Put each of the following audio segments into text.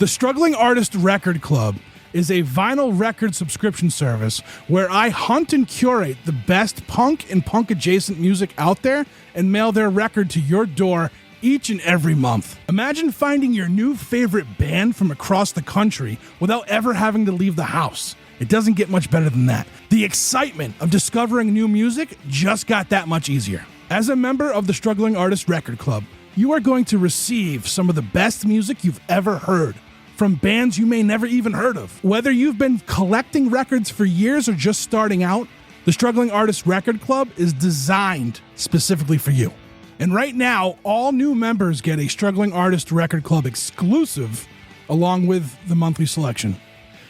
The Struggling Artist Record Club is a vinyl record subscription service where I hunt and curate the best punk and punk-adjacent music out there and mail their record to your door each and every month. Imagine finding your new favorite band from across the country without ever having to leave the house. It doesn't get much better than that. The excitement of discovering new music just got that much easier. As a member of the Struggling Artist Record Club, you are going to receive some of the best music you've ever heard from bands you may never even heard of. Whether you've been collecting records for years or just starting out, the Struggling Artist Record Club is designed specifically for you. And right now, all new members get a Struggling Artist Record Club exclusive along with the monthly selection.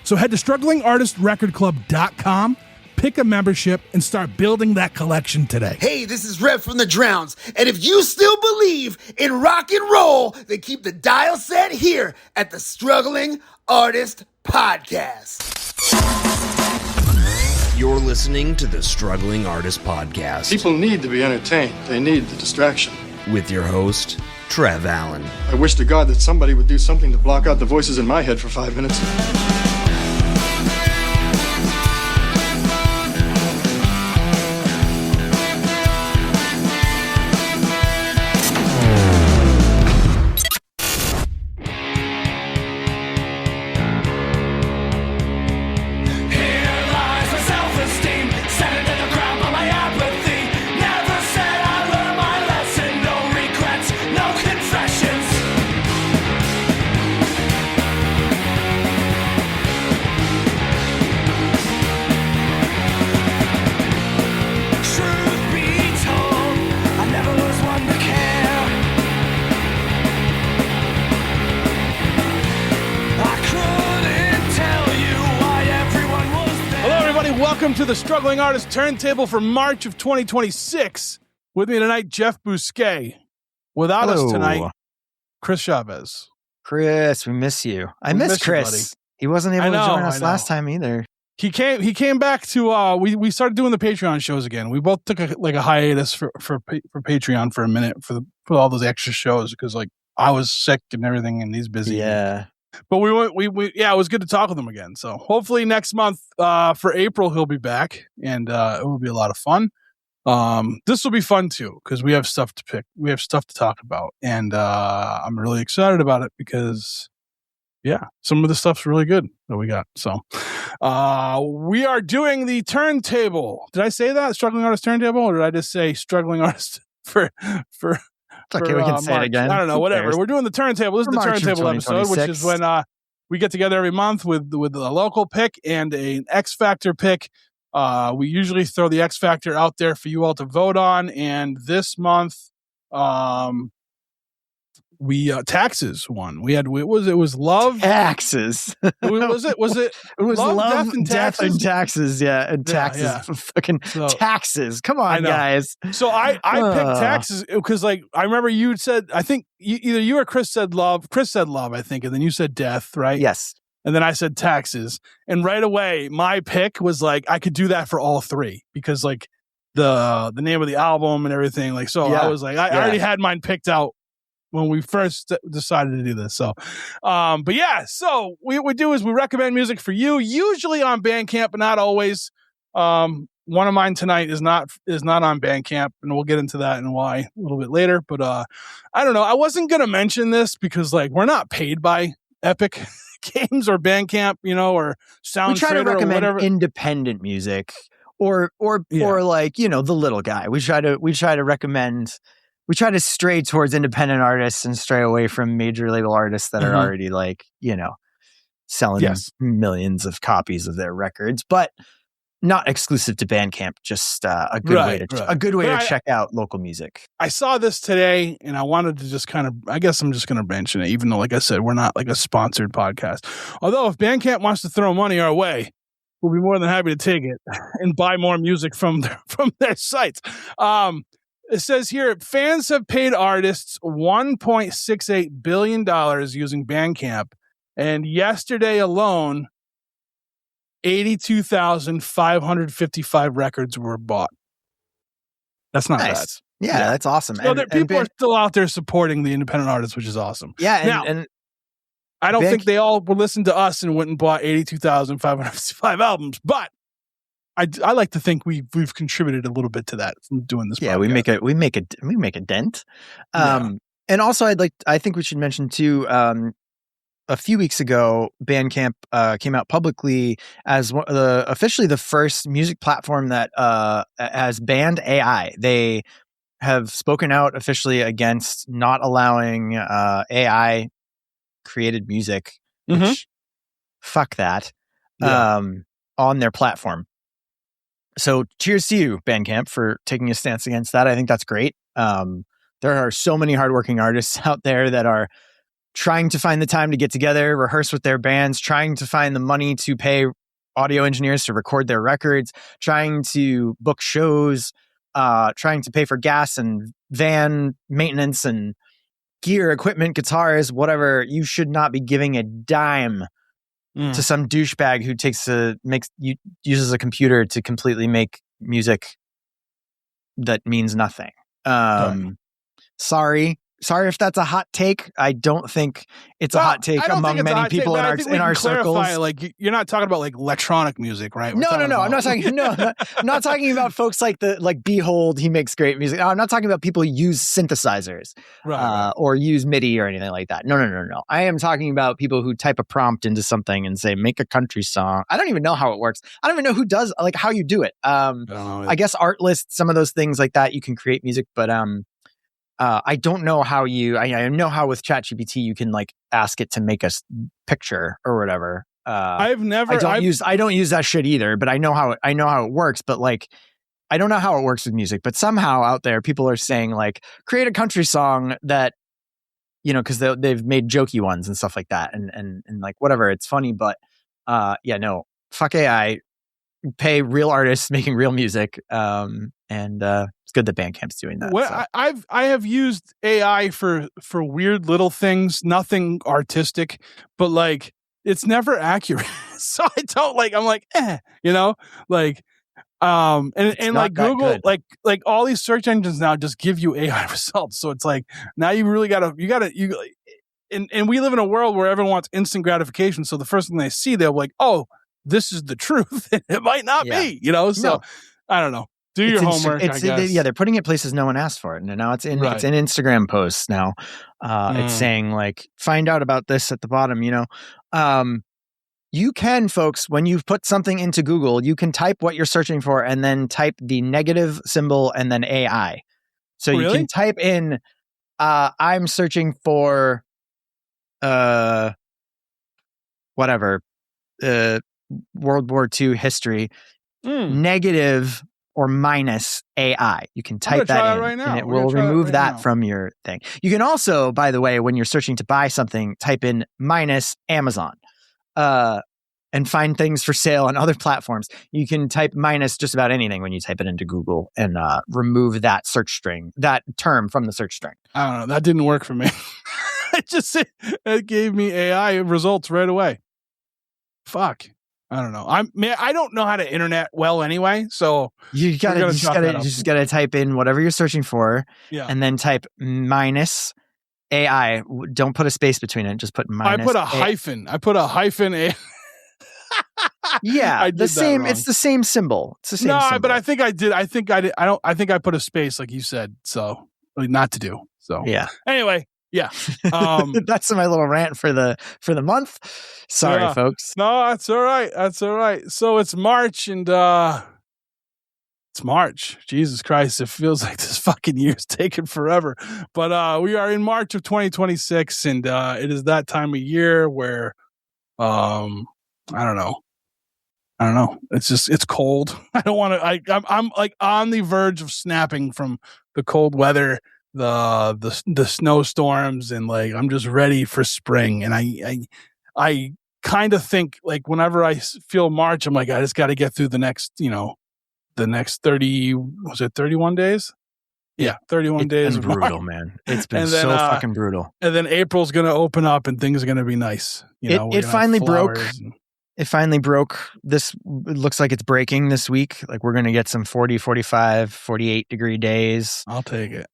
So head to StrugglingArtistRecordClub.com, pick a membership, and start building that collection today. Hey, this is Rev from the Drowns, and if you still believe in rock and roll, then keep the dial set here at the Struggling Artist Podcast. You're listening to the Struggling Artist Podcast. People need to be entertained. They need the distraction. With your host, Trev Allen. I wish to God that somebody would do something to block out the voices in my head for 5 minutes. Welcome to the Struggling Artist Turntable for March of 2026. With me tonight, Jeff Bousquet. Without us tonight, Chris Chavez. Chris, we miss you. I miss Chris. He wasn't able to join us last time either. He came back to we started doing the Patreon shows again. We both took a hiatus for Patreon for a minute for all those extra shows because I was sick and everything and he's busy. Yeah. But it was good to talk with him again. So hopefully next month, for April, he'll be back and it will be a lot of fun. This will be fun too, because we have stuff to pick. We have stuff to talk about. And, I'm really excited about it because some of the stuff's really good that we got. So, we are doing the turntable. Did I say that? Struggling Artist Turntable? Or did I just say Struggling Artist for okay, we can say it again. I don't know, whatever. We're doing the turntable. This is the turntable episode, which is when we get together every month with a local pick and an X Factor pick. We usually throw the X Factor out there for you all to vote on, and this month, we taxes won. It was love taxes. was it love, death, and taxes? Yeah, and taxes. Yeah. Fucking taxes. Come on, guys. So I picked taxes because I remember you said, I think either you or Chris said love. Chris said love, I think, and then you said death, right? Yes. And then I said taxes, and right away my pick was I could do that for all three because the name of the album and everything. I was I already had mine picked out when we first decided to do this. So, so what we do is we recommend music for you, usually on Bandcamp, but not always. One of mine tonight is not on Bandcamp, and we'll get into that and why a little bit later. But I don't know. I wasn't going to mention this because we're not paid by Epic Games or Bandcamp, or Soundtrader. We try to recommend or whatever. Independent music or the little guy. We try to recommend. We try to stray towards independent artists and stray away from major label artists that are already selling millions of copies of their records, but not exclusive to Bandcamp. Just a good way to check out local music. I saw this today, and I wanted to just I guess I'm just going to mention it, even though, like I said, we're not a sponsored podcast. Although, if Bandcamp wants to throw money our way, we'll be more than happy to take it and buy more music from their sites. It says here, fans have paid artists $1.68 billion using Bandcamp. And yesterday alone, 82,555 records were bought. That's not bad. Yeah, that's awesome. So people are still out there supporting the independent artists, which is awesome. Yeah, and I don't think they all would listen to us and went and bought 82,555 albums, but I like to think we've contributed a little bit to that from doing this. Yeah, podcast. we make a dent. And also I think we should mention too, a few weeks ago, Bandcamp came out publicly as officially the first music platform that has banned AI. They have spoken out officially against not allowing AI created music, which fuck that, on their platform. So cheers to you, Bandcamp, for taking a stance against that. I think that's great. There are so many hardworking artists out there that are trying to find the time to get together, rehearse with their bands, trying to find the money to pay audio engineers to record their records, trying to book shows, trying to pay for gas and van maintenance and gear, equipment, guitars, whatever. You should not be giving a dime to some douchebag who uses a computer to completely make music that means nothing. Sorry if that's a hot take. I don't think it's a hot take among many people in our circles. Like, you're not talking about like electronic music, right? No. I'm not talking. No, I'm not talking about folks like Behold. He makes great music. No, I'm not talking about people who use synthesizers, right. Or use MIDI or anything like that. No. I am talking about people who type a prompt into something and say, make a country song. I don't even know how it works. I don't even know who does, like, how you do it. I guess Artlist, some of those things like that, you can create music, but I don't know how I know how with ChatGPT you can like ask it to make a picture or whatever. I don't use that shit either, but I know how it works. But like, I don't know how it works with music. But somehow out there, people are saying like, create a country song that, because they've made jokey ones and stuff like that, and like whatever, it's funny. But no, fuck AI. Pay real artists making real music. It's good that Bandcamp's doing that. Well, so. I have used AI for weird little things, nothing artistic, but like it's never accurate. So I don't like. I'm like, like, and like Google, like all these search engines now just give you AI results. So it's like now you really gotta. And we live in a world where everyone wants instant gratification. So the first thing they see, they're like, oh, this is the truth. It might not be, So no. I don't know. Do your homework. They're putting it places no one asked for it, and now it's in Instagram posts now. It's saying like, find out about this at the bottom. You can, folks, when you've put something into Google, you can type what you're searching for, and then type the negative symbol and then AI. So you can type in, I'm searching for, whatever, World War II history, negative or minus AI. You can type that in, right now, and it will remove that from your thing. You can also, by the way, when you're searching to buy something, type in minus Amazon, and find things for sale on other platforms. You can type minus just about anything when you type it into Google, and remove that search string, that term from the search string. I don't know. That didn't work for me. It gave me AI results right away. Fuck. I don't know. I don't know how to internet well anyway, so you just gotta type in whatever you're searching for, and then type minus AI. Don't put a space between it. Just put minus. I put a hyphen. AI. Yeah, the same. It's the same symbol. It's the same. symbol. But I think I did. I think I did. I think I put a space like you said. So not to do. So yeah. Anyway. Yeah. That's my little rant for the month. Sorry, folks. No, that's all right. So it's March, and it's March. Jesus Christ. It feels like this fucking year's taken forever. But we are in March of 2026, and it is that time of year where I don't know. It's cold. I don't want to, I'm like on the verge of snapping from the cold weather, the snowstorms, and like I'm just ready for spring. And I kind of think like whenever I feel March, I'm like, I just got to get through the next 31 days? Yeah, 31 days. It's been brutal, man. It's been so fucking brutal. And then April's going to open up and things are going to be nice. It finally broke. It finally broke. It looks like it's breaking this week. Like we're going to get some 40, 45, 48 degree days. I'll take it.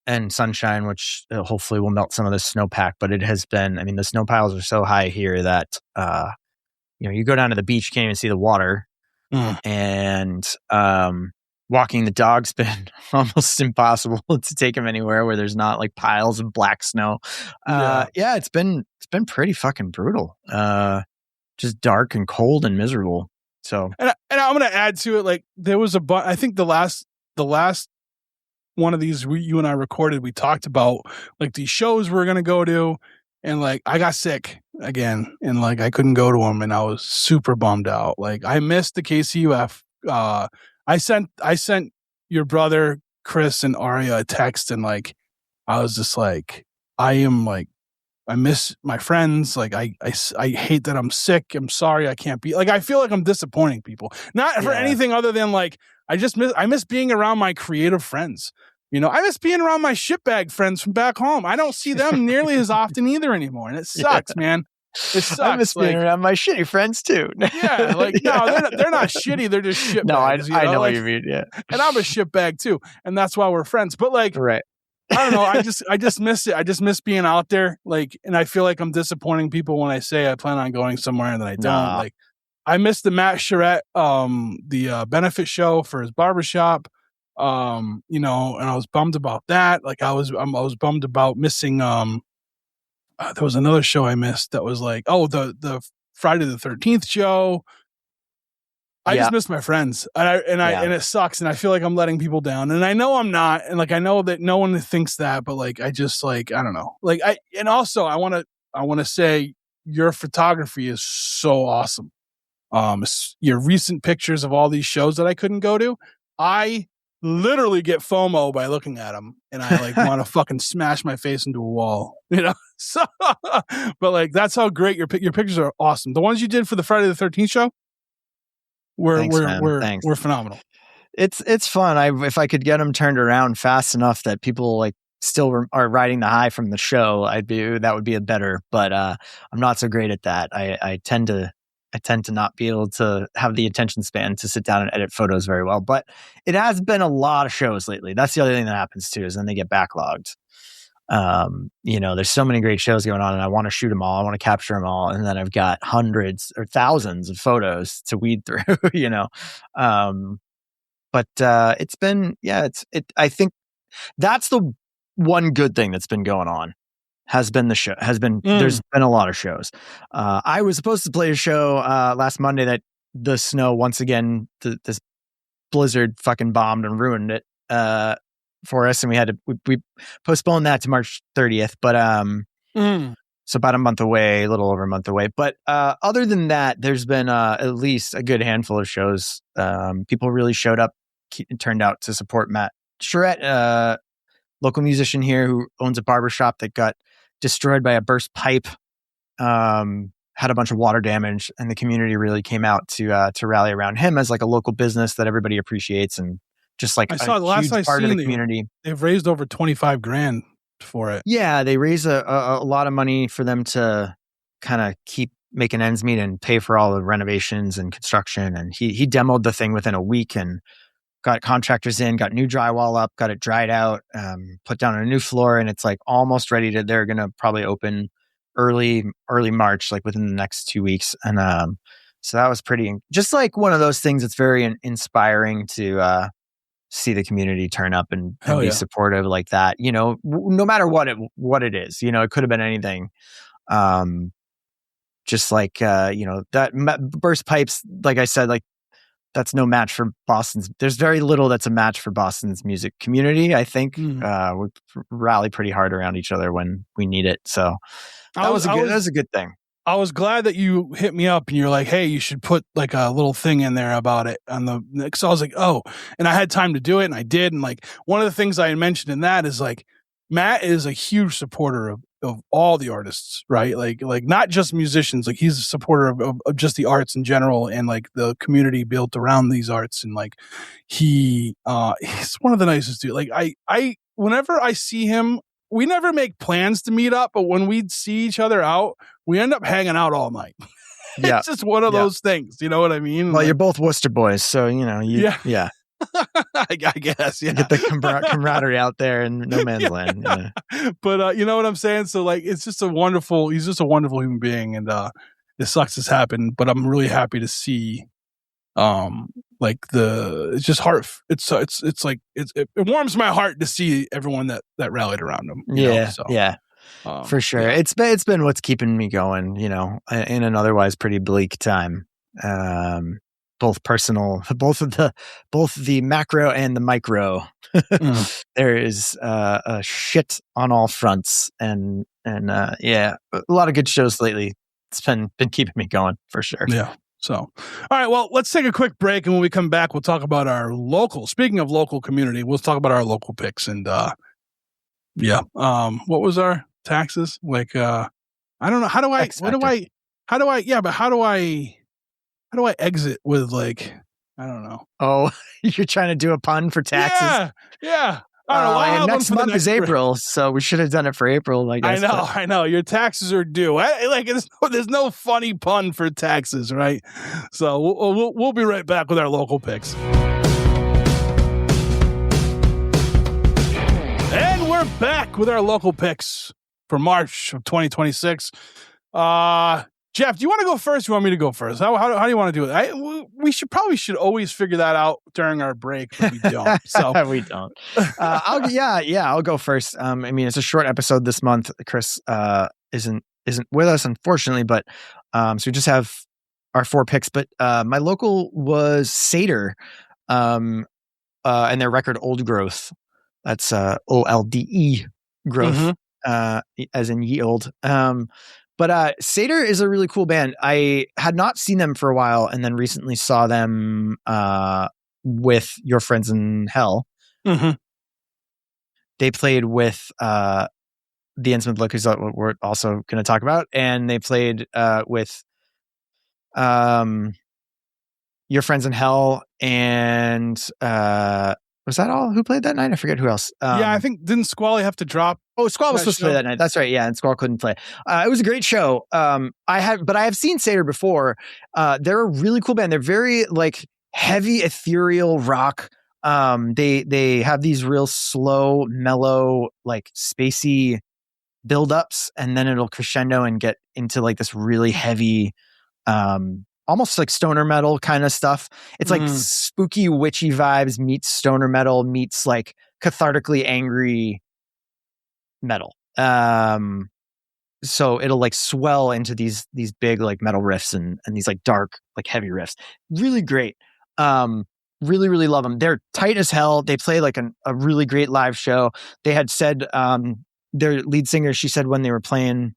and sunshine, which hopefully will melt some of the snowpack. But it has been, I mean, the snow piles are so high here that, you go down to the beach, you can't even see the water. And walking the dog's been almost impossible to take him anywhere where there's not like piles of black snow. It's been pretty fucking brutal. Just dark and cold and miserable. So, and I'm gonna add to it, like there was I think the last one of these you and I recorded, we talked about like these shows we're gonna go to, and like I got sick again, and like I couldn't go to them, and I was super bummed out. Like I missed the KCUF. I sent your brother Chris and Aria a text, and like I was just like, I miss my friends. Like I hate that I'm sick. I'm sorry I can't be, like I feel like I'm disappointing people. Not for anything other than like I miss being around my creative friends. I miss being around my shitbag friends from back home. I don't see them nearly as often either anymore, and it sucks, man. It sucks. I miss being around my shitty friends too. Yeah, like no, they're not shitty. They're just shitbags. No, I know what you mean. Yeah, and I'm a shitbag too, and that's why we're friends. But like, right. I don't know. I just miss it. I just miss being out there. Like, and I feel like I'm disappointing people when I say I plan on going somewhere and then I don't. Nah. Like, I missed the Matt Charette, the benefit show for his barbershop. And I was bummed about that. Like, I was bummed about missing. There was another show I missed that was like, the Friday the 13th show. I just miss my friends, and it sucks, and I feel like I'm letting people down, and I know I'm not, and like I know that no one thinks that, but like I just like I don't know, like I want to say your photography is so awesome. Your recent pictures of all these shows that I couldn't go to, I literally get FOMO by looking at them, and I like want to fucking smash my face into a wall, So, but like that's how great your pictures are. Awesome. The ones you did for the Friday the 13th show. We're phenomenal. It's fun. If I could get them turned around fast enough that people like still are riding the high from the show, that would be a better. But I'm not so great at that. I tend to not be able to have the attention span to sit down and edit photos very well. But it has been a lot of shows lately. That's the other thing that happens too, is then they get backlogged. There's so many great shows going on, and I want to shoot them all. I want to capture them all, and then I've got hundreds or thousands of photos to weed through. But it's been, I think that's the one good thing that's been going on. There's been a lot of shows. I was supposed to play a show last Monday that the snow once again, this blizzard fucking bombed and ruined it. For us, and we postponed that to March 30th, but so about a little over a month away. But other than that, there's been at least a good handful of shows. People really showed up, turned out to support Matt Charette, local musician here who owns a barbershop that got destroyed by a burst pipe, had a bunch of water damage, and the community really came out to rally around him as like a local business that everybody appreciates, and just like I saw the last part of the community. They've raised over $25,000 for it. Yeah, they raise a lot of money for them to kind of keep making ends meet and pay for all the renovations and construction. And he demoed the thing within a week and got contractors in, got new drywall up, got it dried out, put down a new floor, and it's like almost ready to. They're gonna probably open early March, like within the next 2 weeks. And so that was just like one of those things that's very inspiring to see the community turn up and be supportive like that, no matter what it is, it could have been anything. Just like, that burst pipes, like I said, like that's no match for Boston's. There's very little that's a match for Boston's music community. I think we rally pretty hard around each other when we need it. So that was a good thing. I was glad that you hit me up and you're like, hey, you should put like a little thing in there about it on the, because I was like, oh, and I had time to do it and I did. And like, one of the things I mentioned in that is like, Matt is a huge supporter of all the artists, right? Like not just musicians, like he's a supporter of just the arts in general and like the community built around these arts. And like, he's one of the nicest dudes. Like I, whenever I see him, we never make plans to meet up, but when we see each other out, we end up hanging out all night. It's just one of those things. You know what I mean? Well, you're both Worcester boys, so yeah. I guess, yeah. Get the camaraderie out there in no man's land. Yeah. But you know what I'm saying? So like, he's just a wonderful human being, and it sucks this happened, but I'm really happy to see, like it's just heart. It's like it warms my heart to see everyone that rallied around him. Yeah, so, yeah, for sure. Yeah. It's been what's keeping me going, in an otherwise pretty bleak time. Both the macro and the micro. There is a shit on all fronts, and a lot of good shows lately. It's been keeping me going for sure. Yeah. So, all right, well, let's take a quick break, and when we come back, we'll talk about our speaking of local community, we'll talk about our local picks. And what was our taxes? Like, I don't know. How do I exit with, like, I don't know. Oh, you're trying to do a pun for taxes? Yeah. I don't know. And next month is April, so we should have done it for April, I guess. I know. Your taxes are due. There's no funny pun for taxes, right? So we'll be right back with our local picks. And we're back with our local picks for March of 2026. Jeff, do you want to go first? Or do you want me to go first? How do you want to do it? We should always figure that out during our break, but we don't. So we don't. I'll go first. I mean, it's a short episode this month. Chris isn't with us, unfortunately, but so we just have our 4 picks. But my local was Seder, and their record Old Growth. That's OLDE growth, as in ye old. But Seder is a really cool band. I had not seen them for a while, and then recently saw them with Your Friends in Hell. Mm-hmm. They played with the Intimate Look, who's what we're also going to talk about, and they played with Your Friends in Hell, and was that all? Who played that night? I forget who else. I think, didn't Squally have to drop? Oh, Squall was supposed to play that night. That's right. Yeah, and Squall couldn't play. It was a great show. I have seen Seder before. They're a really cool band. They're very like heavy ethereal rock. They have these real slow, mellow, like spacey build-ups, and then it'll crescendo and get into like this really heavy, almost like stoner metal kind of stuff. It's like spooky, witchy vibes meets stoner metal meets like cathartically angry metal. So it'll like swell into these big like metal riffs and these like dark, like heavy riffs. Really great. Really, really love them. They're tight as hell. They play like a really great live show. They had said, their lead singer, she said when they were playing,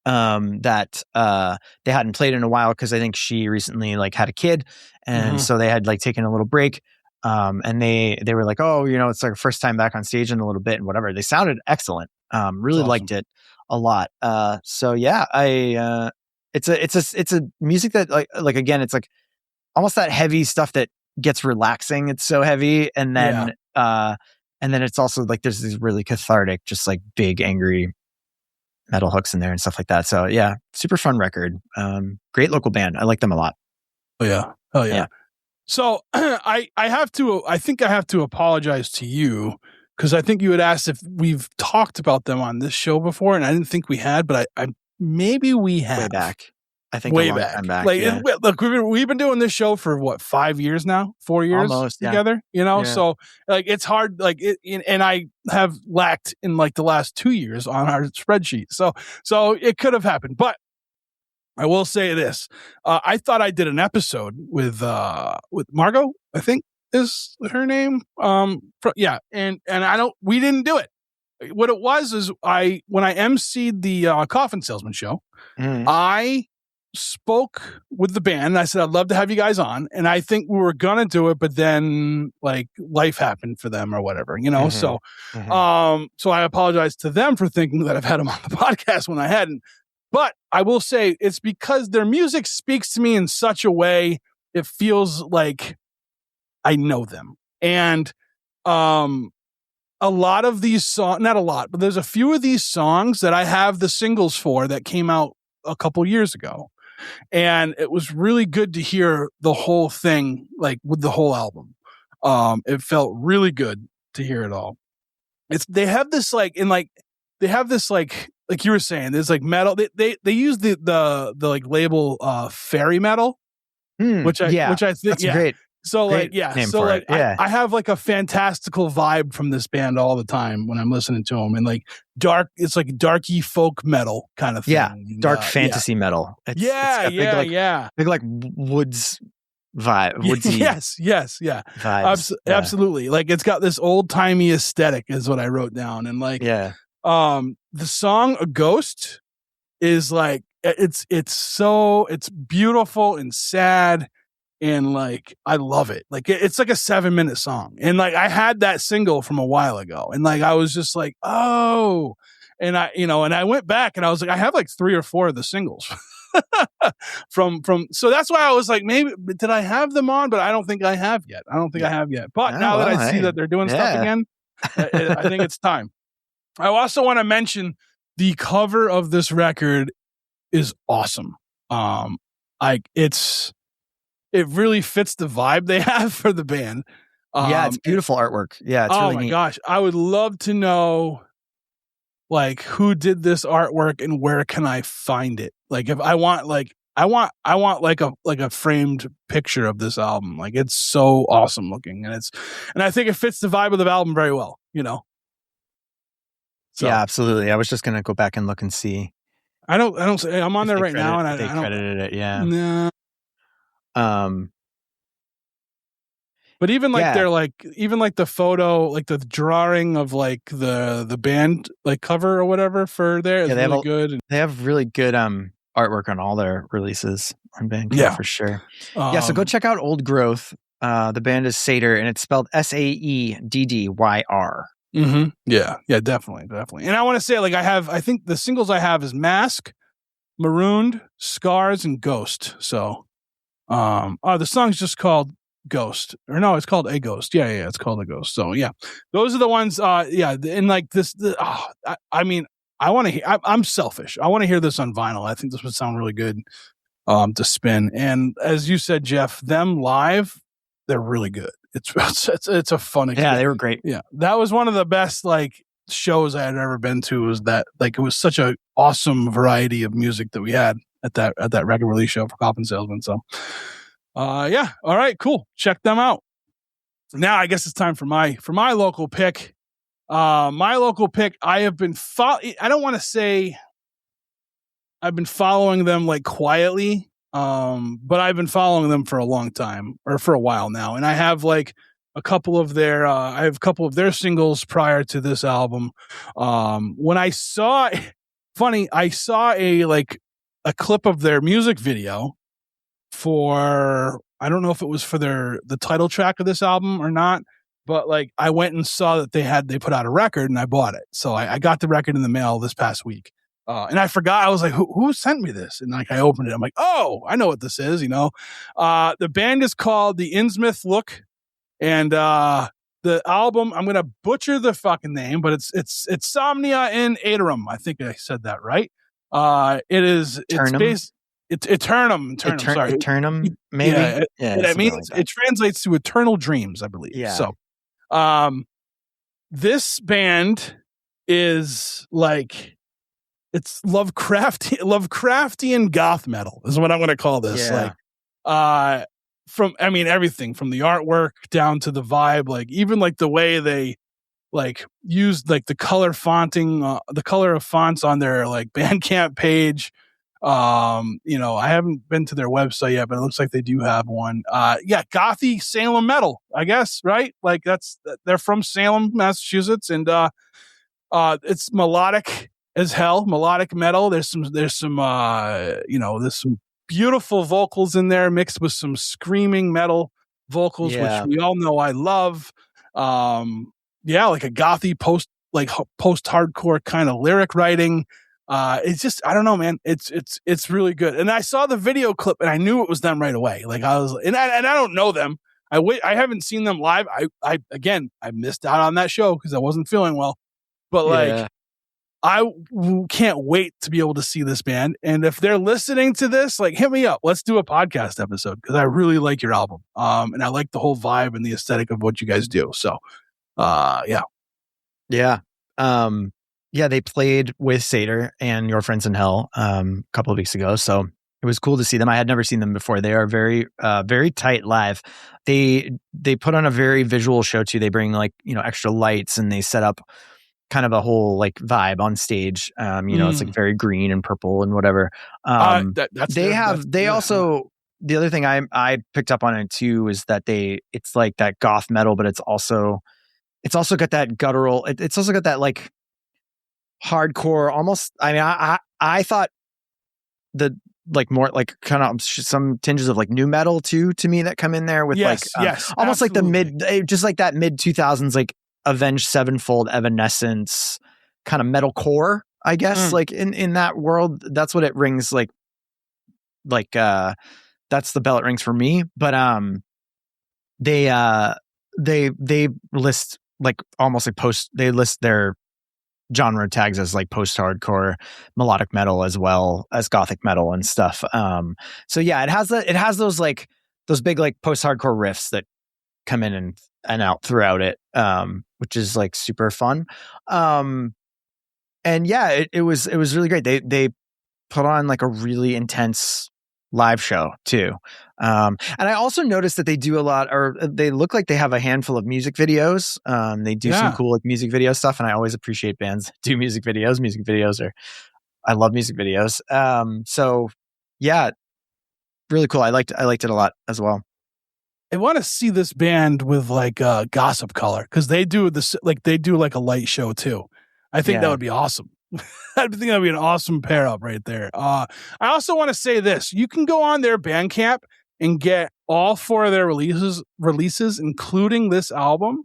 that they hadn't played in a while because I think she recently like had a kid, and so they had like taken a little break. And they were like, oh, it's like first time back on stage in a little bit and whatever. They sounded excellent. Really liked it a lot. So yeah, it's a music that like again, it's like almost that heavy stuff that gets relaxing. It's so heavy, and then it's also like there's these really cathartic, just like big angry metal hooks in there and stuff like that. So yeah, super fun record. Great local band. I like them a lot. Oh yeah. So I think I have to apologize to you, because I think you had asked if we've talked about them on this show before, and I didn't think we had, but I maybe we have. Way back. I think way a long back. time back. Like, yeah. Look, we've been doing this show for what, 5 years now, 4 years Almost, together. Yeah. So like it's hard. Like and I have lacked in like the last 2 years on our spreadsheet. So it could have happened, but I will say this: I thought I did an episode with Margot, I think is her name. And we didn't do it. What it was is when I emceed the Coffin Salesman show, I spoke with the band and I said, I'd love to have you guys on. And I think we were going to do it, but then like life happened for them or whatever, So I apologize to them for thinking that I've had them on the podcast when I hadn't. But I will say it's because their music speaks to me in such a way, it feels like I know them. And a lot of these songs, not a lot, but there's a few of these songs that I have the singles for that came out a couple years ago. And it was really good to hear the whole thing, like with the whole album. It felt really good to hear it all. They have this like you were saying, there's like metal. They use the like label fairy metal, which I think that's great. So great like yeah, name so for like it. Yeah. I have like a fantastical vibe from this band all the time when I'm listening to them, and like it's like darky folk metal kind of thing. Yeah, And, dark fantasy metal. It's got big like woods vibe. Woodsy yes, yeah, vibes. Absolutely. Like it's got this old timey aesthetic, is what I wrote down, and like the song "A Ghost" is like it's beautiful and sad. And like, I love it. Like it's like a 7-minute song. And like, I had that single from a while ago, and like, I was just like, oh, and I went back and I was like, I have like 3 or 4 of the singles from, so that's why I was like, maybe, did I have them on? But I don't think I have yet. But now that I see that they're doing stuff again, I think it's time. I also want to mention the cover of this record is awesome. It really fits the vibe they have for the band. It's beautiful artwork. Yeah, it's really neat. Oh my gosh, I would love to know like who did this artwork and where can I find it? Like if I want like a framed picture of this album. Like it's so awesome looking, and I think it fits the vibe of the album very well, So, yeah, absolutely. I was just gonna go back and look and see. I'm on there right now, and I don't credited it. Yeah. No. But even like they're like the photo, like the drawing of like the band like cover or whatever for there is really good. They have really good artwork on all their releases on Bandcamp for sure. So go check out Old Growth. The band is Satyr, and it's spelled SAEDDYR. Mm-hmm. Yeah, definitely. And I want to say, like, I think the singles I have is Mask, Marooned, Scars, and Ghost. So the song's just called Ghost, or no, it's called A Ghost. Yeah, it's called A Ghost. So yeah, those are the ones. And like this, I mean, I want to hear. I'm selfish. I want to hear this on vinyl. I think this would sound really good to spin. And as you said, Jeff, them live, they're really good. It's a fun experience. Yeah, they were great. Yeah, that was one of the best like shows I had ever been to. Was that like it was such a awesome variety of music that we had at that record release show for Coffin Salesman. So, all right, cool. Check them out. Now, I guess it's time for my local pick. My local pick. I have been I don't want to say I've been following them like quietly, but I've been following them for a long time, or for a while now, and I have like a couple of their singles prior to this album. When I saw a clip of their music video for, I don't know if it was for the title track of this album or not, but like I went and saw that they put out a record, and I bought it. So I got the record in the mail this past week. And I forgot, I was like, who sent me this? And like I opened it, I'm like, oh, I know what this is, The band is called the Innsmouth Look, and the album, I'm gonna butcher the fucking name, but it's Somnia in Aeternum. I think I said that right. It's based. It's Eternum. Sorry, Eternum. Maybe. It translates to eternal dreams, I believe. Yeah. So, this band is like, it's Lovecraftian goth metal is what I'm going to call this. Yeah. Like, everything from the artwork down to the vibe, like even like the way they like used like the color fonting, the color of fonts on their like Bandcamp page. I haven't been to their website yet, but it looks like they do have one. Gothy Salem metal, I guess, right? Like they're from Salem, Massachusetts, and it's melodic as hell, melodic metal. There's some beautiful vocals in there mixed with some screaming metal vocals, which we all know I love. Like a gothy post-hardcore kind of lyric writing. It's just, I don't know, man. It's really good. And I saw the video clip and I knew it was them right away. Like I was, and I don't know them. I haven't seen them live. I missed out on that show because I wasn't feeling well. But can't wait to be able to see this band. And if they're listening to this, like, hit me up. Let's do a podcast episode because I really like your album. And I like the whole vibe and the aesthetic of what you guys do. So, yeah. Yeah. They played with Seder and Your Friends in Hell a couple of weeks ago. So it was cool to see them. I had never seen them before. They are very, very tight live. They put on a very visual show too. They bring like, extra lights and they set up kind of a whole like vibe on stage. It's like very green and purple and whatever. The other thing I picked up on it too is that it's like that goth metal, but it's also got that guttural. It's also got that like hardcore almost. I mean, I thought the like more like kind of some tinges of like new metal too to me that come in there with almost absolutely. Like the mid, just like that mid 2000s like Avenged Sevenfold, Evanescence kind of metalcore, I guess. Like in that world, that's what it rings like that's the bell it rings for me. But they list like almost like they list their genre tags as like post-hardcore melodic metal as well as gothic metal and stuff. So yeah, it has those big like post-hardcore riffs that come in and out throughout it, which is like super fun. And yeah, it was really great. They put on like a really intense live show too. And I also noticed that they do a lot, or they look like they have a handful of music videos. They do some cool like music video stuff, and I always appreciate bands that do music videos. I love music videos. So yeah, really cool. I liked it a lot as well. I want to see this band with like Gossip Color because they do this like a light show too. I think that would be awesome. I think that would be an awesome pair up right there. I also want to say this: you can go on their Bandcamp and get all 4 of their releases, including this album,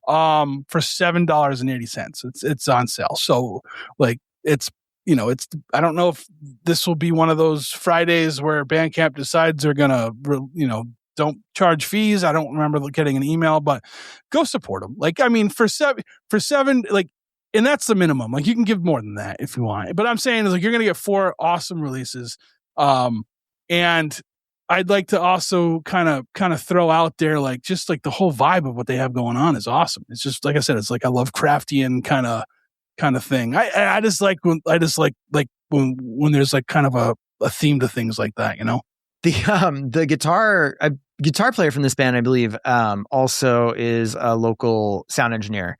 for $7.80. It's on sale. So like it's I don't know if this will be one of those Fridays where Bandcamp decides they're gonna don't charge fees. I don't remember getting an email, but go support them. Like, I mean, for seven, like, and that's the minimum. Like, you can give more than that if you want. But I'm saying is like, you're going to get 4 awesome releases. And I'd like to also kind of throw out there, like, just like the whole vibe of what they have going on is awesome. It's just, like I said, it's like a Lovecraftian kind of thing. I just like when there's like kind of a theme to things like that, The guitar player from this band, I believe, also is a local sound engineer.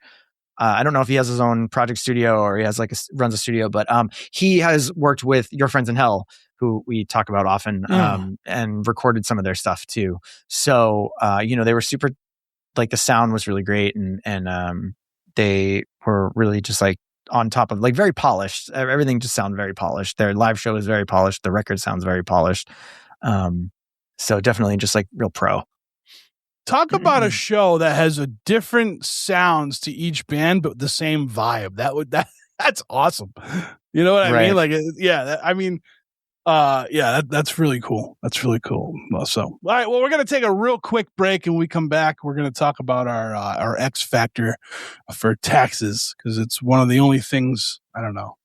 I don't know if he has his own project studio or he has runs a studio, but he has worked with Your Friends in Hell, who we talk about often, and recorded some of their stuff too. So they were super, like, the sound was really great, and they were really just like on top of, like, very polished. Everything just sounded very polished. Their live show is very polished. The record sounds very polished. So definitely just like real pro. Talk about a show that has a different sounds to each band, but the same vibe. That's awesome. You know what I mean? Like, that's really cool. That's really cool. So, all right. Well, we're going to take a real quick break, and when we come back, we're going to talk about our X factor for taxes. Cause it's one of the only things, I don't know.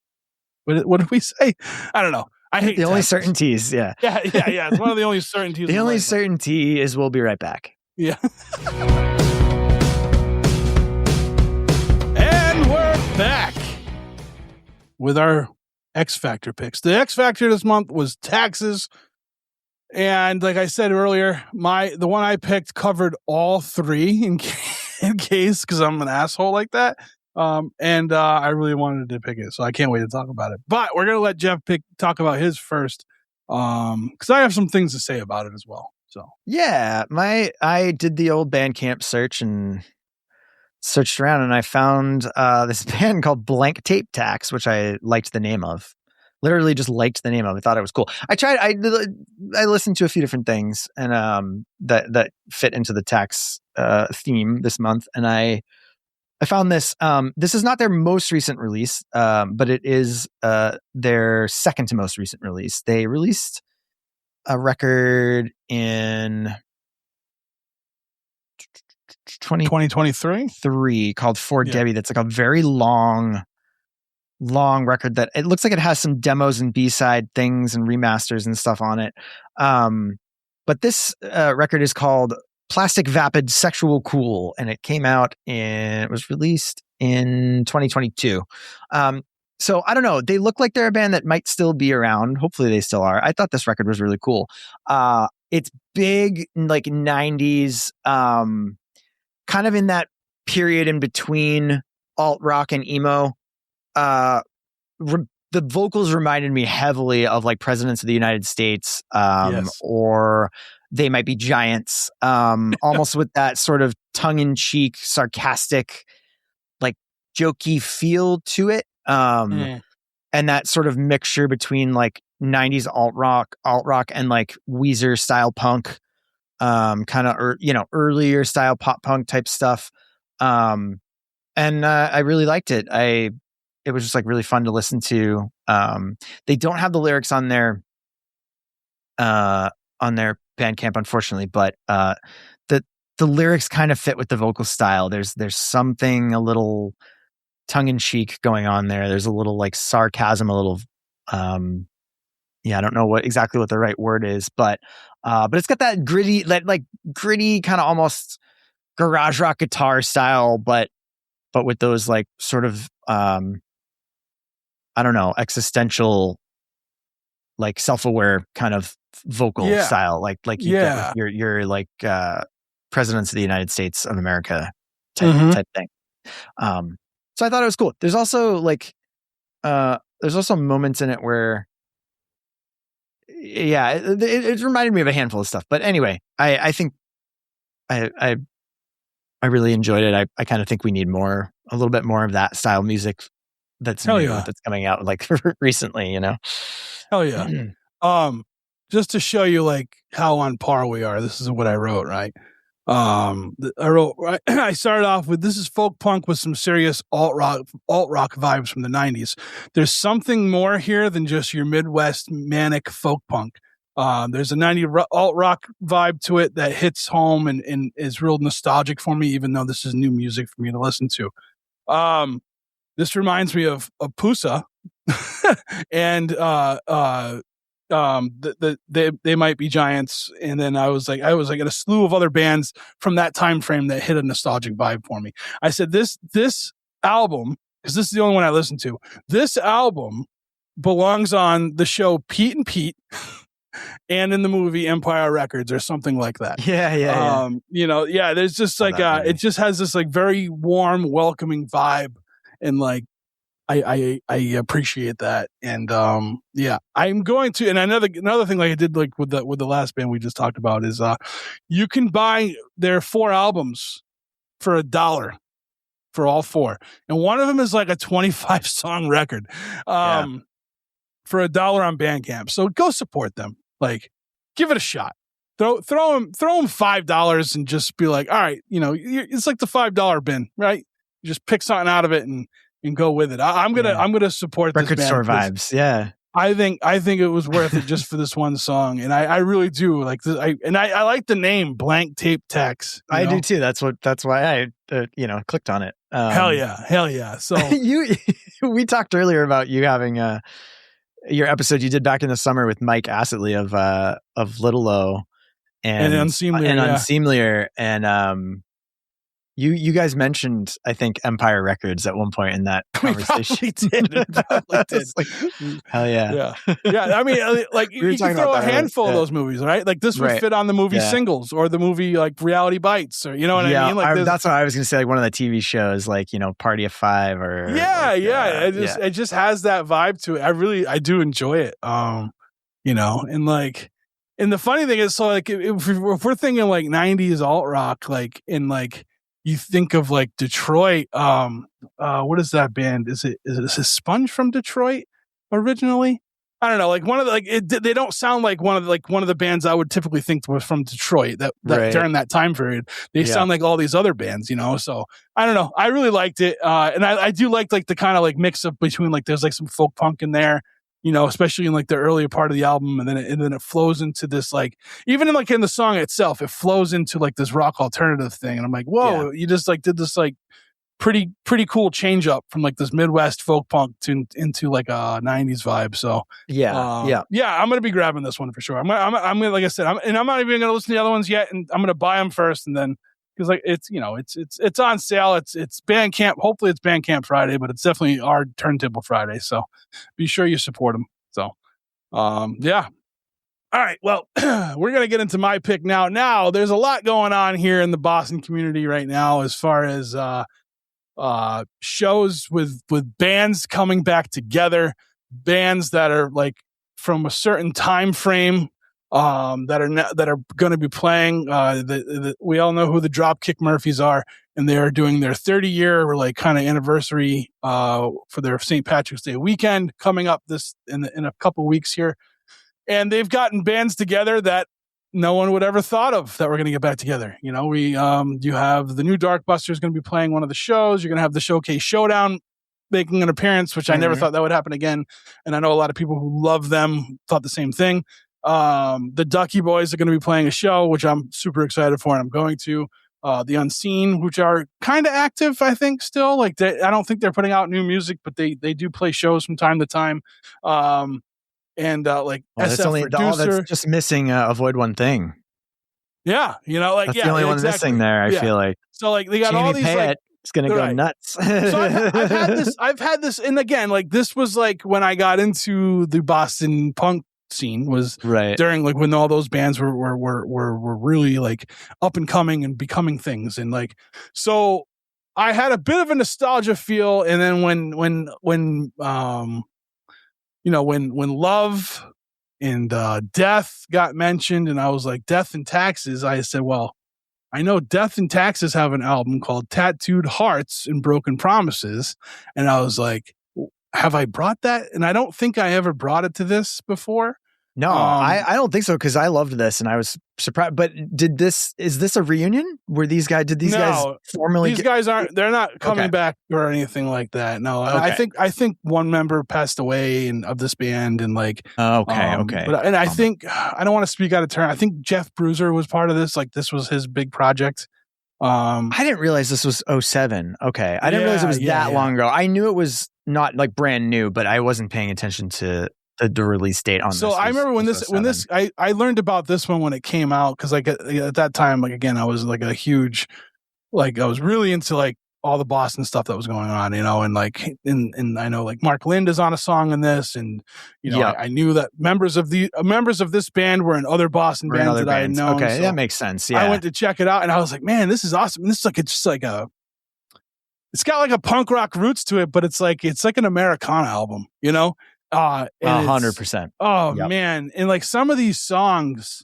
What did we say? I don't know. I hate the only certainties. Yeah. Yeah. It's one of the only certainties. The only certainty is we'll be right back. Yeah. And we're back with our X Factor picks. The X Factor this month was taxes. And like I said earlier, the one I picked covered all 3 in case, because I'm an asshole like that. And I really wanted to pick it, so I can't wait to talk about it. But we're gonna let Jeff talk about his first, because I have some things to say about it as well. So yeah, I did the old Bandcamp search and searched around, and I found this band called Blank Tape Tax, which I liked the name of. Literally just liked the name of it. I thought it was cool. I listened to a few different things and that fit into the tax theme this month, and I found this. This is not their most recent release, but it is their second to most recent release. They released a record in 2023 called For Debbie. That's like a very long long record that it looks like it has some demos and B-side things and remasters and stuff on it. But this record is called Plastic Vapid Sexual Cool, and it was released in 2022. So I don't know. They look like they're a band that might still be around. Hopefully they still are. I thought this record was really cool. It's big, like 90s, kind of in that period in between alt rock and emo. The vocals reminded me heavily of like Presidents of the United States, Yes. or They Might Be Giants, almost with that sort of tongue-in-cheek, sarcastic, like jokey feel to it. And that sort of mixture between like 90s alt rock and like Weezer style punk, kind of, earlier style pop punk type stuff. And I really liked it. It was just like really fun to listen to. They don't have the lyrics on their Bandcamp, unfortunately, but the lyrics kind of fit with the vocal style. There's something a little tongue-in-cheek going on there. There's a little like sarcasm, a little I don't know exactly what the right word is, but it's got that gritty kind of almost garage rock guitar style, but with those like sort of I don't know, existential, like self-aware kind of vocal style, like you get with your like Presidents of the United States of America type thing. So I thought it was cool. There's also moments in it where, it reminded me of a handful of stuff. But anyway, I think I really enjoyed it. I kind of think we need a little bit more of that style music that's that's coming out like recently, Hell yeah. Just to show you like how on par we are, this is what I wrote, right? I started off with, this is folk punk with some serious alt rock vibes from the 90s. There's something more here than just your Midwest manic folk punk. There's a 90s alt rock vibe to it that hits home and is real nostalgic for me, even though this is new music for me to listen to. This reminds me of Pusa and they might be giants, and then I was like at a slew of other bands from that time frame that hit a nostalgic vibe for me. I said this album, because this is the only one I listened to, this album belongs on the show Pete and Pete and in the movie Empire Records or something like that. There's just like it just has this like very warm, welcoming vibe, and like I appreciate that. And I'm going to, and another thing like I did like with the last band we just talked about is you can buy their 4 albums for $1 for all 4, and one of them is like a 25 song record for $1 on Bandcamp. So go support them, like give it a shot. Throw them $5 and just be like, all right, it's like the $5 bin, right? You just pick something out of it and go with it. I'm gonna support this record band store vibes. Yeah, I think it was worth it just for this one song, and I really do like this. I like the name Blank Tape Tex. I do too. That's why I clicked on it. Hell yeah. So we talked earlier about you having your episode you did back in the summer with Mike Assetley of Little O and Unseemlier, and You guys mentioned, I think, Empire Records at one point in that conversation. We did. Hell yeah. Yeah. I mean, like you can throw a handful of those movies, right? Like this would fit on the movie Singles or the movie like Reality Bites, or you know what I mean? Like that's what I was going to say. Like one of the TV shows, like Party of Five, or it just has that vibe to it. I do enjoy it. And like, and the funny thing is, so like if we're thinking like 90s alt rock, like in like. You think of like Detroit. What is that band? Is it Sponge from Detroit originally? I don't know. Like one of the, they don't sound like one of the bands I would typically think was from Detroit that during that time period. They sound like all these other bands, So I don't know. I really liked it, and I do like the kind of like mix up between like there's like some folk punk in there. Especially in like the earlier part of the album, and then it flows into this like, even in the song itself, it flows into like this rock alternative thing, and I'm like, whoa, you just like did this like pretty cool change up from like this Midwest folk punk into like a 90s vibe. So I'm gonna be grabbing this one for sure. I'm gonna like I said, I'm not even gonna listen to the other ones yet, and I'm gonna buy them first, and then because like it's on sale. It's Bandcamp. Hopefully it's Bandcamp Friday, but it's definitely our Turntable Friday. So be sure you support them. So yeah. All right, well, we're going to get into my pick now. Now, there's a lot going on here in the Boston community right now as far as shows with bands coming back together, bands that are like from a certain time frame that are going to be playing. We all know who the Dropkick Murphys are, and they are doing their 30-year like kind of anniversary for their St. Patrick's Day weekend coming up in a couple weeks here. And they've gotten bands together that no one would ever thought of that we're going to get back together. You know, you have the new Dark Busters going to be playing one of the shows. You're going to have the Showcase Showdown making an appearance, which I never thought that would happen again. And I know a lot of people who love them thought the same thing. The Ducky Boys are going to be playing a show, which I'm super excited for, and I'm going to. The Unseen, which are kind of active, I think, still. Like, I don't think they're putting out new music, but they do play shows from time to time. And like SF Producer. That's just missing Avoid One Thing. Yeah, you know, like that's the only one missing there. I feel like so. Like they got Jamie all these. Payette is going to go nuts. So I've had this, and again, like this was like when I got into the Boston punk scene was during like when all those bands were really like up and coming and becoming things, and like so I had a bit of a nostalgia feel, and then when you know, when Love and Death got mentioned, and I was like, Death and Taxes, I said, well, I know Death and Taxes have an album called Tattooed Hearts and Broken Promises. And I was like, have I brought that? And I don't think I ever brought it to this before. No, I don't think so, because I loved this and I was surprised. But is this a reunion? These guys formally? These guys they're not coming back or anything like that. No, okay. I think one member passed away of this band, and like, okay. But, and I think, I don't want to speak out of turn. I think Jeff Bruiser was part of this. Like, this was his big project. I didn't realize this was 2007. Okay. I didn't realize it was that long ago. I knew it was not like brand new, but I wasn't paying attention to the release date on this. So I remember I learned about this one when it came out, because like at that time, like again, I was like a huge, like I was really into like all the Boston stuff that was going on, you know, and like and I know like Mark Lind is on a song in this, and you know I knew that members of this band were in other Boston bands that I had known. Okay, so that makes sense. Yeah, I went to check it out, and I was like, man, this is awesome. And this is like it's got like a punk rock roots to it, but it's like an Americana album, you know. 100%. Oh man, and like some of these songs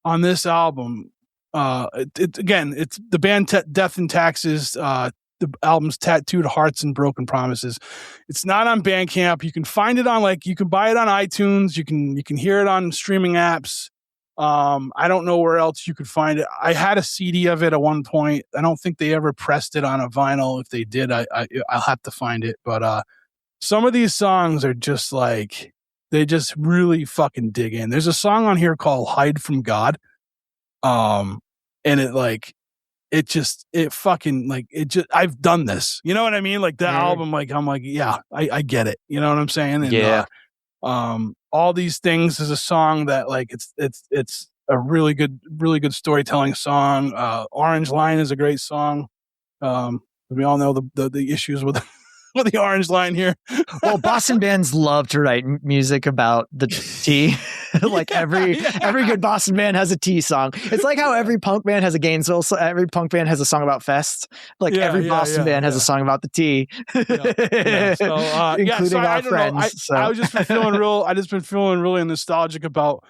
on this album, it's the band Death and Taxes. The album's Tattooed Hearts and Broken Promises. It's not on Bandcamp. You can find it on you can buy it on iTunes. You can hear it on streaming apps. I don't know where else you could find it. I had a CD of it at one point. I don't think they ever pressed it on a vinyl. If they did, I'll have to find it. But some of these songs are just like, they just really fucking dig in. There's a song on here called Hide from God. And I've done this, you know what I mean? Like that album, like, I'm like, yeah, I get it. You know what I'm saying? And, All These Things is a song that like, it's a really good storytelling song. Orange Line is a great song. We all know the issues with the Orange Line here. Well, Boston bands love to write music about the tea. Like every good Boston band has a tea song. It's like how every punk band has a Gainesville. So every punk band has a song about Fest. Like every Boston band has a song about the tea. So, including our friends. I just been feeling really nostalgic about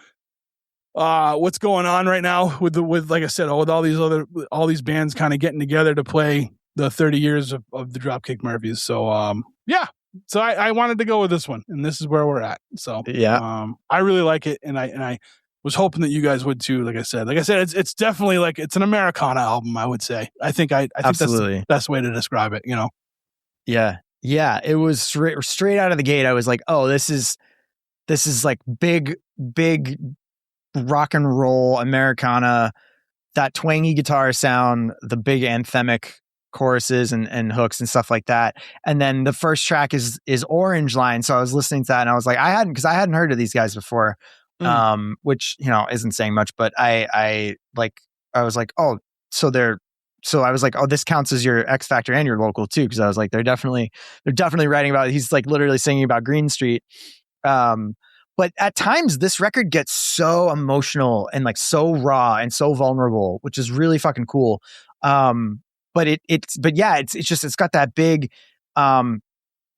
what's going on right now with like I said, with all these bands kind of getting together to play the 30 years of the Dropkick Murphys. So, so I wanted to go with this one, and this is where we're at. So, I really like it. And I was hoping that you guys would too. Like I said, it's definitely like, it's an Americana album, I would say. I think that's the best way to describe it, you know? Yeah. Yeah. It was straight out of the gate. I was like, oh, this is like big rock and roll Americana, that twangy guitar sound, the big anthemic choruses and hooks and stuff like that. And then the first track is Orange Line. So I was listening to that and I was like, I hadn't heard of these guys before, which, isn't saying much, but I was like, oh, so I was like, oh, this counts as your X Factor and your local too. Cause I was like, they're definitely writing about it. He's like literally singing about Green Street. But at times this record gets so emotional and like so raw and so vulnerable, which is really fucking cool. But it's got that big,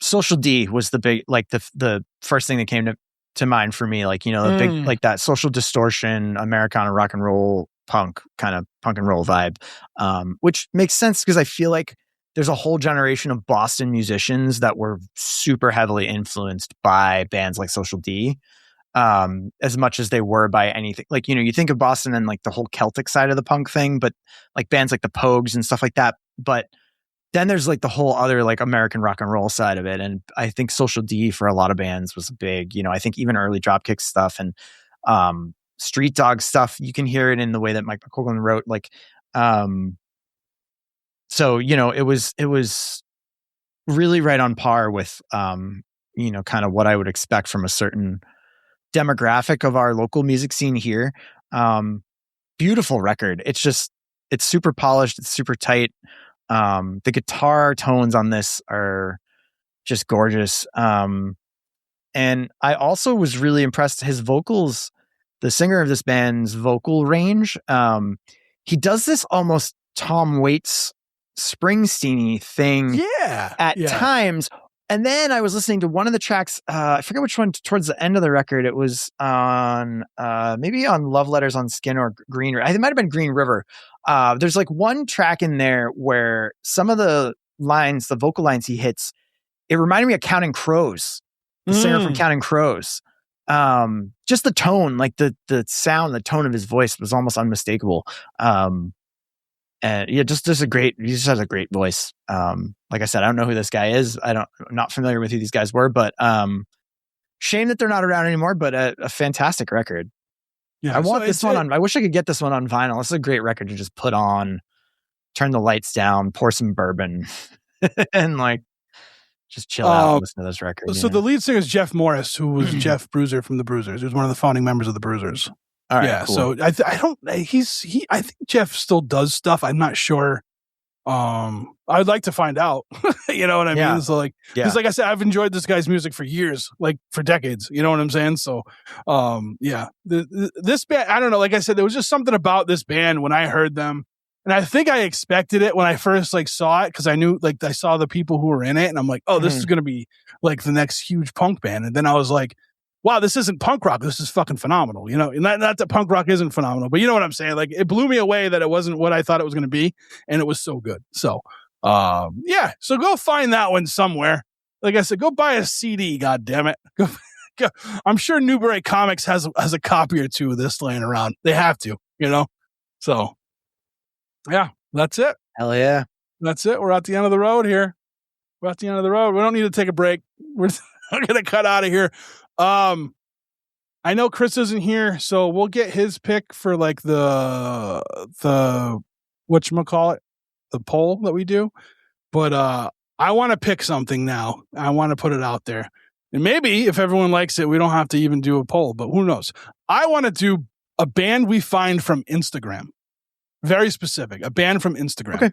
Social D was the big, like the first thing that came to mind for me. Like, the big, like that Social Distortion, Americana rock and roll punk kind of punk and roll vibe, which makes sense because I feel like there's a whole generation of Boston musicians that were super heavily influenced by bands like Social D, as much as they were by anything. Like, you think of Boston and like the whole Celtic side of the punk thing, but like bands like the Pogues and stuff like that. But then there's like the whole other like American rock and roll side of it. And I think Social D for a lot of bands was big, I think even early Dropkick stuff and, Street Dog stuff, you can hear it in the way that Mike McCogan wrote, like, so, it was really right on par with, kind of what I would expect from a certain demographic of our local music scene here. Beautiful record. It's super polished. It's super tight. The guitar tones on this are just gorgeous. And I also was really impressed. His vocals, the singer of this band's vocal range, he does this almost Tom Waits Springsteen-y thing at times. And then I was listening to one of the tracks, I forget which one, towards the end of the record. It was on maybe on Love Letters on Skin or Green. It might have been Green River. There's like one track in there where some of the lines, the vocal lines he hits, it reminded me of Counting Crows, the singer from Counting Crows. Just the tone, like the sound, the tone of his voice was almost unmistakable. And yeah, he just has a great voice. Like I said, I don't know who this guy is. I'm not familiar with who these guys were, but shame that they're not around anymore, but a fantastic record. Yeah, I want this one on. I wish I could get this one on vinyl. This is a great record to just put on, turn the lights down, pour some bourbon, and like just chill out and listen to this record. So the lead singer is Jeff Morris, who was Jeff Bruiser from the Bruisers. He was one of the founding members of the Bruisers. All right, yeah. Cool. So I think Jeff still does stuff. I'm not sure. I'd like to find out. You know what I mean? So like, because like I said, I've enjoyed this guy's music for years, like for decades. You know what I'm saying? So, this band, I don't know. Like I said, there was just something about this band when I heard them, and I think I expected it when I first like saw it because I knew like I saw the people who were in it, and I'm like, oh, this is gonna be like the next huge punk band, and then I was like, wow, this isn't punk rock. This is fucking phenomenal. You know, and not that punk rock isn't phenomenal, but you know what I'm saying? Like it blew me away that it wasn't what I thought it was going to be. And it was so good. So, so go find that one somewhere. Like I said, go buy a CD. God damn it. Go. I'm sure Newbury Comics has a copy or two of this laying around. They have to, you know? So yeah, that's it. Hell yeah. That's it. We're at the end of the road here. We don't need to take a break. We're going to cut out of here. I know Chris isn't here, so we'll get his pick for like the whatchamacallit, the poll that we do. But I want to pick something now. I want to put it out there. And maybe if everyone likes it, we don't have to even do a poll, but who knows? I want to do a band we find from Instagram. Very specific. A band from Instagram. Okay.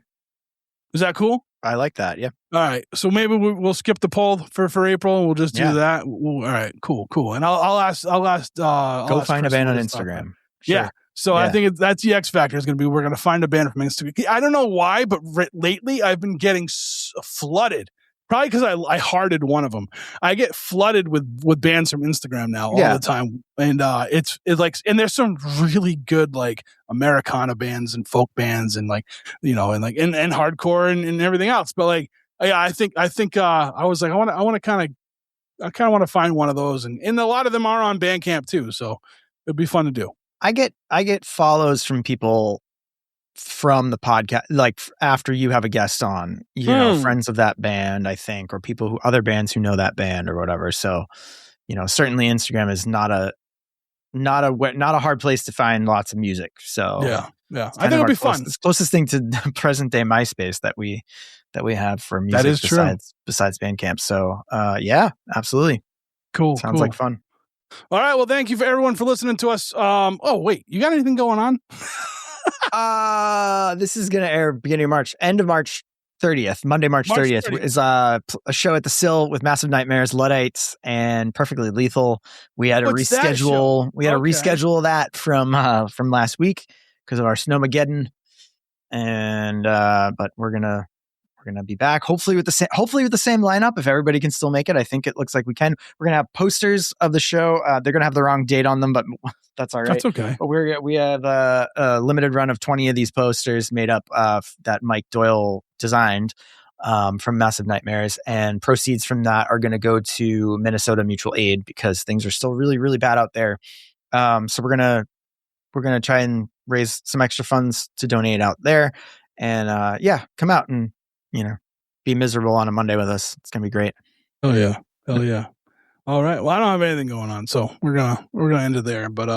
Is that cool? I like that. Yeah. All right. So maybe we'll skip the poll for April. And we'll just do that. All right. Cool. And I'll ask. Go find a band on Instagram. Sure. Yeah. So I think that's the X factor is going to be we're going to find a band from Instagram. I don't know why, but lately I've been getting flooded. Probably because I hearted one of them. I get flooded with bands from Instagram now all the time, and it's like, and there's some really good like Americana bands and folk bands and like and hardcore and everything else. But like, I think I was like I want to want to find one of those, and a lot of them are on Bandcamp too, so it'd be fun to do. I get follows from people from the podcast, like after you have a guest on, friends of that band, I think, or people other bands who know that band or whatever. So, certainly Instagram is not not a hard place to find lots of music. So yeah. I think it'll be fun. It's closest thing to present day MySpace that we have for music. That is besides Bandcamp. So yeah, absolutely. Cool. Sounds like fun. All right. Well, thank you for everyone for listening to us. Oh wait, you got anything going on? This is gonna air beginning of March, end of March 30th, Monday, March 30th is a show at the Sill with Massive Nightmares, Luddites, and Perfectly Lethal. We had to reschedule. We had to reschedule that from last week because of our Snowmageddon, and but we're gonna be back hopefully with the same lineup if everybody can still make it. I think it looks like we can. We're gonna have posters of the show. They're gonna have the wrong date on them, but that's all right. That's okay. But we have a limited run of 20 of these posters made up that Mike Doyle designed from Massive Nightmares, and proceeds from that are going to go to Minnesota Mutual Aid because things are still really, really bad out there. So we're gonna try and raise some extra funds to donate out there, and come out and be miserable on a Monday with us. It's gonna be great. Oh yeah, hell yeah. All right. Well, I don't have anything going on, so we're gonna end it there. But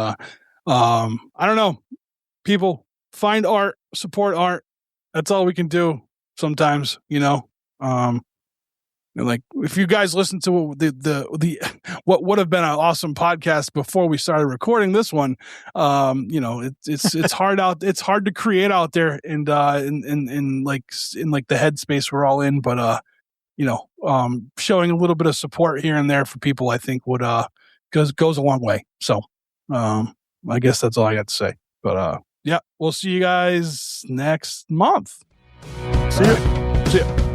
I don't know. People, find art, support art. That's all we can do. Sometimes, like if you guys listen to the what would have been an awesome podcast before we started recording this one, it's hard out. It's hard to create out there, and in the headspace we're all in. But showing a little bit of support here and there for people, I think would goes a long way. So I guess that's all I got to say. But we'll see you guys next month. See ya.